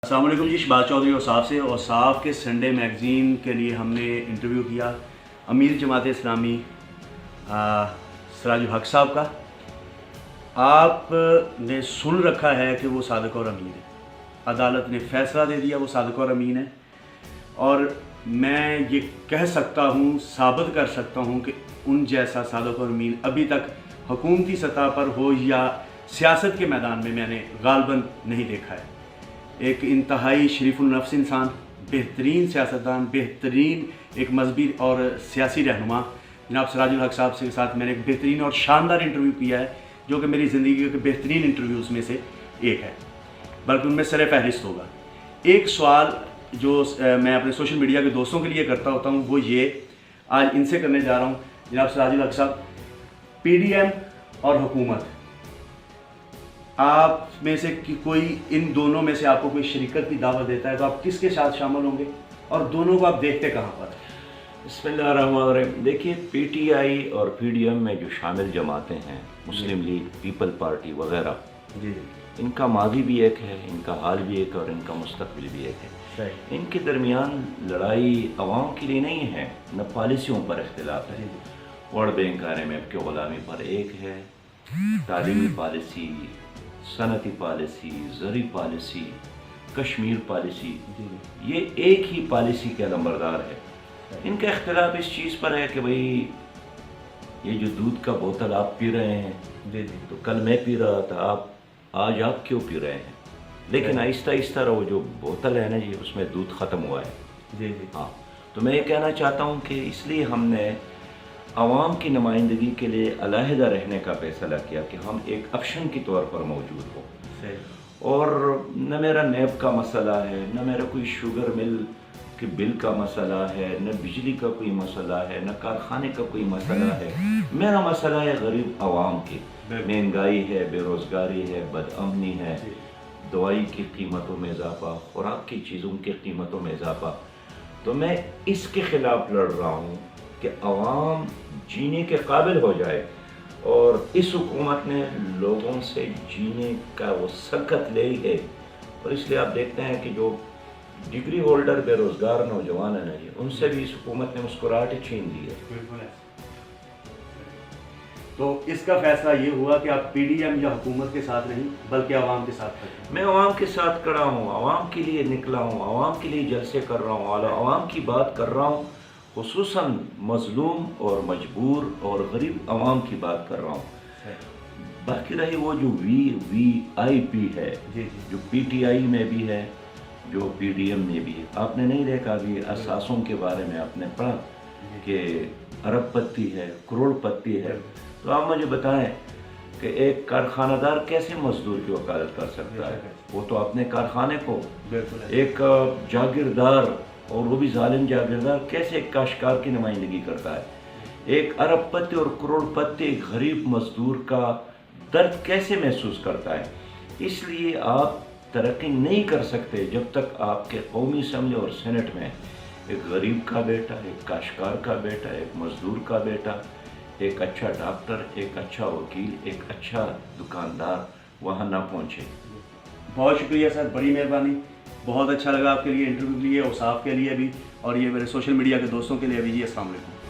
السلام علیکم جی، شہباز چودھری اوصاف سے اوصاف کے سنڈے میگزین کے لیے ہم نے انٹرویو کیا امیر جماعت اسلامی سراج الحق صاحب کا۔ آپ نے سن رکھا ہے کہ وہ صادق اور امین ہے، عدالت نے فیصلہ دے دیا وہ صادق اور امین ہے، اور میں یہ کہہ سکتا ہوں، ثابت کر سکتا ہوں کہ ان جیسا صادق اور امین ابھی تک حکومتی سطح پر ہو یا سیاست کے میدان میں نے غالباً نہیں دیکھا ہے۔ ایک انتہائی شریف النفس انسان، بہترین سیاستدان، بہترین ایک مذہبی اور سیاسی رہنما جناب سراج الحق صاحب کے ساتھ میں نے ایک بہترین اور شاندار انٹرویو کیا ہے، جو کہ میری زندگی کے بہترین انٹرویوز میں سے ایک ہے، بلکہ ان میں سر فہرست ہوگا۔ ایک سوال جو میں اپنے سوشل میڈیا کے دوستوں کے لیے کرتا ہوتا ہوں، وہ یہ آج ان سے کرنے جا رہا ہوں۔ جناب سراج الحق صاحب، پی ڈی ایم اور حکومت، آپ میں سے کوئی ان دونوں میں سے آپ کو کوئی شریکت کی دعوت دیتا ہے تو آپ کس کے ساتھ شامل ہوں گے، اور دونوں کو آپ دیکھتے کہاں پر؟ بسم اللہ الرحمن الرحیم۔ دیکھیے، پی ٹی آئی اور پی ڈی ایم میں جو شامل جماعتیں ہیں، مسلم لیگ، پیپل پارٹی وغیرہ، جی ان کا ماضی بھی ایک ہے، ان کا حال بھی ایک ہے، اور ان کا مستقبل بھی ایک ہے۔ ان کے درمیان لڑائی عوام کے لیے نہیں ہے، نہ پالیسیوں پر اختلاف ہے۔ ورلڈ بینک آر ایم ایف کی غلامی پر ایک ہے، تعلیمی پالیسی، صنعتی پالیسی، زرعی پالیسی، کشمیر پالیسی، یہ ایک ہی پالیسی کے علمبردار ہے۔ ان کا اختلاف اس چیز پر ہے کہ بھئی یہ جو دودھ کا بوتل آپ پی رہے ہیں، تو کل میں پی رہا تھا، آج آپ کیوں پی رہے ہیں؟ لیکن آہستہ آہستہ وہ جو بوتل ہے نا جی، اس میں دودھ ختم ہوا ہے۔ ہاں، تو میں یہ کہنا چاہتا ہوں کہ اس لیے ہم نے عوام کی نمائندگی کے لیے علیحدہ رہنے کا فیصلہ کیا کہ ہم ایک آپشن کے طور پر موجود ہوں، اور نہ میرا نیب کا مسئلہ ہے، نہ میرا کوئی شوگر مل کے بل کا مسئلہ ہے، نہ بجلی کا کوئی مسئلہ ہے، نہ کارخانے کا کوئی مسئلہ ہے۔ میرا مسئلہ ہے غریب عوام کی۔ مہنگائی ہے، بے روزگاری ہے، بد امنی ہے، دوائی کی قیمتوں میں اضافہ، خوراک کی چیزوں کی قیمتوں میں اضافہ۔ تو میں اس کے خلاف لڑ رہا ہوں کہ عوام جینے کے قابل ہو جائے، اور اس حکومت نے لوگوں سے جینے کا وہ سکت لے ہے، اور اس لیے آپ دیکھتے ہیں کہ جو ڈگری ہولڈر بے روزگار نوجوان ہیں جی، ان سے بھی اس حکومت نے مسکراہٹ چھین لی ہے۔ تو اس کا فیصلہ یہ ہوا کہ آپ پی ڈی ایم یا حکومت کے ساتھ نہیں بلکہ عوام کے ساتھ کھڑے ہیں؟ میں عوام کے ساتھ کھڑا ہوں، عوام کے لیے نکلا ہوں، عوام کے لیے جلسے کر رہا ہوں، عوام کی بات کر رہا ہوں، خصوصاً مظلوم اور مجبور اور غریب عوام کی بات کر رہا ہوں۔ باقی رہی وہ جو وی آئی پی ہے، جو پی ٹی آئی میں بھی ہے، جو پی ڈی ایم میں بھی ہے، آپ نے نہیں دیکھا ابھی اثاثوں کے بارے میں آپ نے پڑھا کہ ارب پتی ہے، کروڑ پتی ہے۔ تو آپ مجھے بتائیں کہ ایک کارخانہ دار کیسے مزدور کی وکالت کر سکتا ہے؟ وہ تو اپنے کارخانے کو، ایک جاگیردار، اور وہ بھی ظالم جاگیردار، کیسے ایک کاشتکار کی نمائندگی کرتا ہے؟ ایک ارب پتی اور کروڑ پتی غریب مزدور کا درد کیسے محسوس کرتا ہے؟ اس لیے آپ ترقی نہیں کر سکتے جب تک آپ کے قومی اسمبلی اور سینٹ میں ایک غریب کا بیٹا، ایک کاشتکار کا بیٹا، ایک مزدور کا بیٹا، ایک اچھا ڈاکٹر، ایک اچھا وکیل، ایک اچھا دکاندار وہاں نہ پہنچے۔ بہت شکریہ سر، بڑی مہربانی، بہت اچھا لگا آپ کے لیے انٹرویو کے لیے، اوصاف کے لیے بھی، اور یہ میرے سوشل میڈیا کے دوستوں کے لیے بھی۔ جی السلام علیکم۔